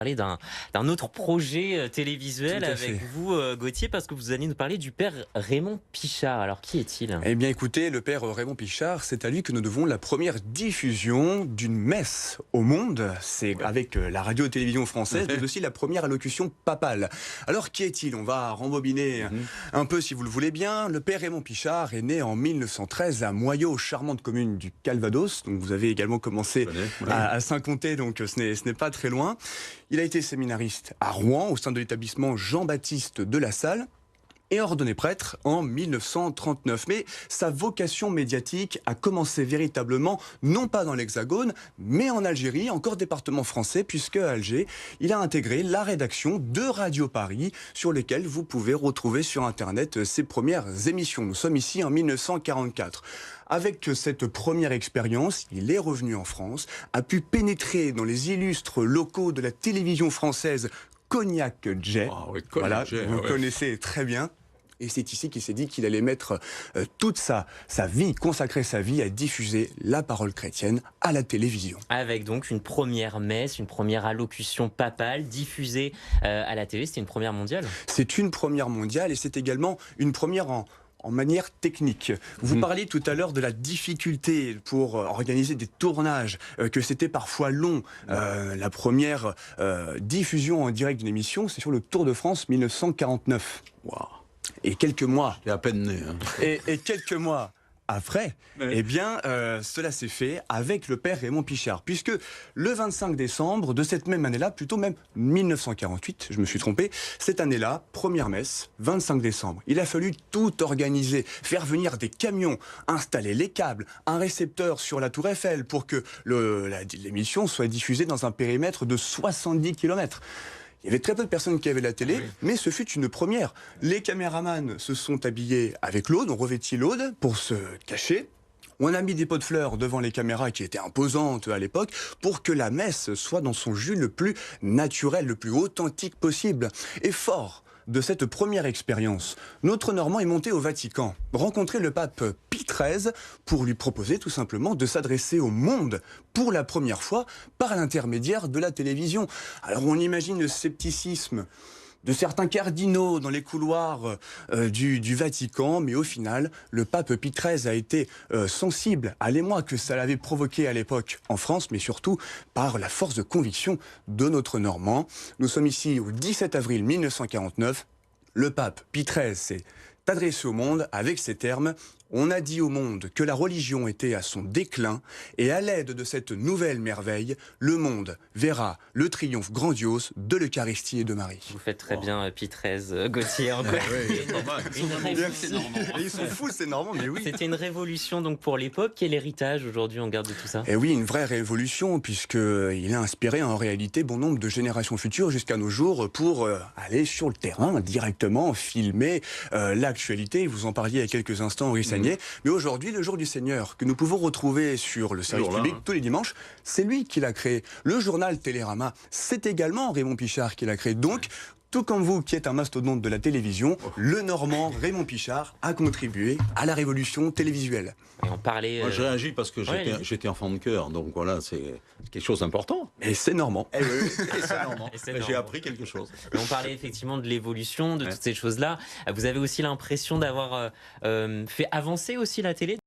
Parler d'un autre projet télévisuel Tout à avec fait. vous, Gauthier, parce que vous allez nous parler du père Raymond Pichard. Alors, qui est-il? Eh bien écoutez, le père Raymond Pichard, c'est à lui que nous devons la première diffusion d'une messe au monde. C'est avec la radio-télévision française, mais aussi la première allocution papale. Alors qui est-il? On va rembobiner un peu si vous le voulez bien. Le père Raymond Pichard est né en 1913 à Moyaux, charmante commune du Calvados. Donc vous avez également commencé à Saint-Comté, donc ce n'est pas très loin. Il a été séminariste à Rouen au sein de l'établissement Jean-Baptiste de La Salle et ordonné prêtre en 1939. Mais sa vocation médiatique a commencé véritablement, non pas dans l'Hexagone, mais en Algérie, encore département français, puisque à Alger, il a intégré la rédaction de Radio Paris, sur lesquelles vous pouvez retrouver sur Internet ses premières émissions. Nous sommes ici en 1944. Avec cette première expérience, il est revenu en France, a pu pénétrer dans les illustres locaux de la télévision française Cognac Jay. Voilà, vous connaissez très bien. Et c'est ici qu'il s'est dit qu'il allait mettre toute sa vie, consacrer sa vie à diffuser la parole chrétienne à la télévision. Avec donc une première messe, une première allocution papale diffusée à la télé. C'était une première mondiale? C'est une première mondiale et c'est également une première en manière technique. Vous parliez tout à l'heure de la difficulté pour organiser des tournages, que c'était parfois long. La première diffusion en direct d'une émission, c'est sur le Tour de France 1949. Wow. Et quelques mois. J'étais à peine né. Hein. Et quelques mois après, eh bien, cela s'est fait avec le père Raymond Pichard, puisque le 25 décembre de cette même année-là, plutôt même 1948, je me suis trompé, cette année-là, première messe, 25 décembre. Il a fallu tout organiser, faire venir des camions, installer les câbles, un récepteur sur la Tour Eiffel pour que l'émission soit diffusée dans un périmètre de 70 km. Il y avait très peu de personnes qui avaient la télé, mais ce fut une première. Les caméramans se sont habillés avec l'aude, on revêtit l'aude pour se cacher. On a mis des pots de fleurs devant les caméras qui étaient imposantes à l'époque pour que la messe soit dans son jus le plus naturel, le plus authentique possible. Et fort de cette première expérience, notre Normand est monté au Vatican, rencontrer le pape Pie XIII pour lui proposer tout simplement de s'adresser au monde pour la première fois par l'intermédiaire de la télévision. Alors on imagine le scepticisme de certains cardinaux dans les couloirs du Vatican, mais au final, le pape Pie XIII a été sensible à l'émoi que ça l'avait provoqué à l'époque en France, mais surtout par la force de conviction de notre Normand. Nous sommes ici au 17 avril 1949. Le pape Pie XIII s'est adressé au monde avec ces termes: on a dit au monde que la religion était à son déclin et à l'aide de cette nouvelle merveille, le monde verra le triomphe grandiose de l'Eucharistie et de Marie. Vous faites très bien, Pie XIII, Gauthier. Encore. Ils sont fous, c'est normal, mais oui. C'était une révolution donc pour l'époque. Quel héritage aujourd'hui on garde de tout ça? Et oui, une vraie révolution, puisqu'il a inspiré en réalité bon nombre de générations futures jusqu'à nos jours pour aller sur le terrain directement, filmer l'actualité. Vous en parliez il y a quelques instants, Henri Sagnier. Mais aujourd'hui, le jour du Seigneur, que nous pouvons retrouver sur le service public tous les dimanches, c'est lui qui l'a créé. Le journal Télérama, c'est également Raymond Pichard qui l'a créé. Donc, tout comme vous qui êtes un mastodonte de la télévision, le Normand Raymond Pichard a contribué à la révolution télévisuelle. Et on parlait. Moi, je réagis parce que j'étais enfant de cœur, donc voilà, c'est quelque chose d'important. Et c'est normand. Et oui, c'est normand. C'est normand. J'ai appris quelque chose. Et on parlait effectivement de l'évolution, de toutes ces choses-là. Vous avez aussi l'impression d'avoir fait avancer aussi la télé?